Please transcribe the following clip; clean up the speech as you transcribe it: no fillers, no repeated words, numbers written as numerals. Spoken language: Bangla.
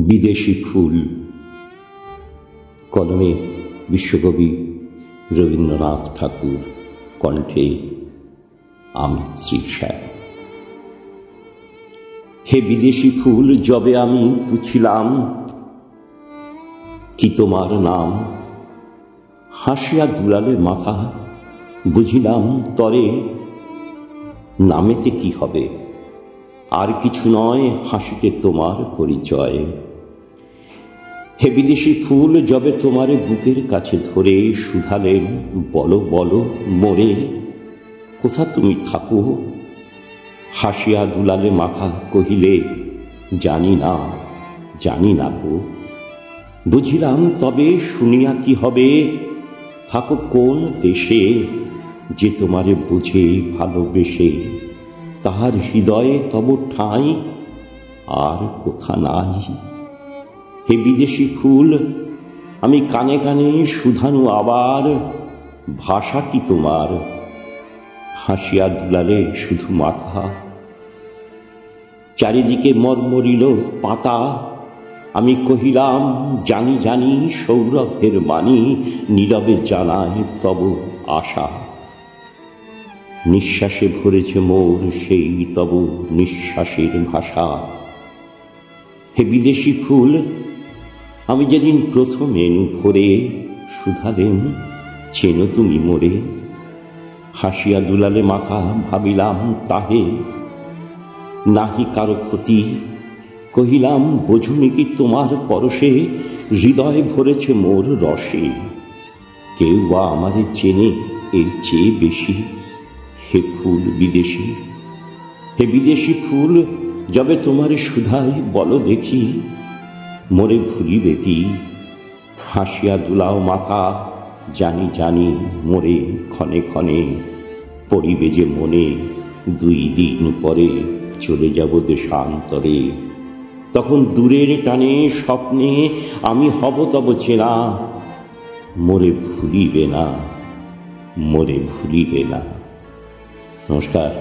বিদেশি ফুল, কলমে বিশ্বকবি রবীন্দ্রনাথ ঠাকুর, কণ্ঠে আমি শ্রীশা। হে বিদেশি ফুল, যবে আমি পুছিলাম কি তোমার নাম, হাসিয়া দুলালে মাথা, বুঝিলাম তরে নামেতে কি হবে, আর কিছু নয়, হাসিতে তোমার পরিচয়। হে বিদেশি ফুল, যবে তোমারে বুকের কাছে ধরে শুধালেন, বলো বলো মোরে কোথা তুমি থাকো, হাসিয়া দুলালে মাথা, কহিলে জানি না জানি না গো। বুঝিলাম তবে শুনিয়া কি হবে, থাকো কোন দেশে, যে তোমারে বুঝে ভালোবেসে, তাহার হৃদয়ে তব ঠাঁই আর কোথা নাই। হে বিদেশি ফুল, আমি কানে কানে শুধানু আবার, ভাষা কি তোমার, হাসিয়া দুলালে শুধু মাথা। চারিদিকে মরমরিল পাতা, আমি কহিলাম জানি জানি, সৌরভের বাণী নীরবে জানায় তব আশা। নিঃশ্বাসে ভরেছে মোর সেই তব নিঃশ্বাসের ভাষা। হে বিদেশি ফুল, আমি যেদিন প্রথম এনু ভরে শুধালেন, চেনো তুমি মোরে, হাসিয়া দুলালে মাথা, ভাবিলাম তাহে নাহি কারো ক্ষতি, কহিলাম বোঝুনি কি তোমার পরশে, হৃদয় ভরেছে মোর রসে, কেউ বা আমারে চেনে এর চেয়ে বেশি। হে ফুল বিদেশি, হে বিদেশি ফুল, যবে তোমারে শুধাই বলো দেখি, মোরে ভুলিবে কি, হাসিয়া দুলাও মাথা, জানি জানি মোরে ক্ষণে ক্ষণে পড়িবে যে মনে, 2 দিন পরে চলে যাব দেশান্তরে, তখন দূরের টানে স্বপ্নে আমি হব তব চেনা, মোরে ভুলিবে না, মোরে ভুলিবে না। নমস্কার।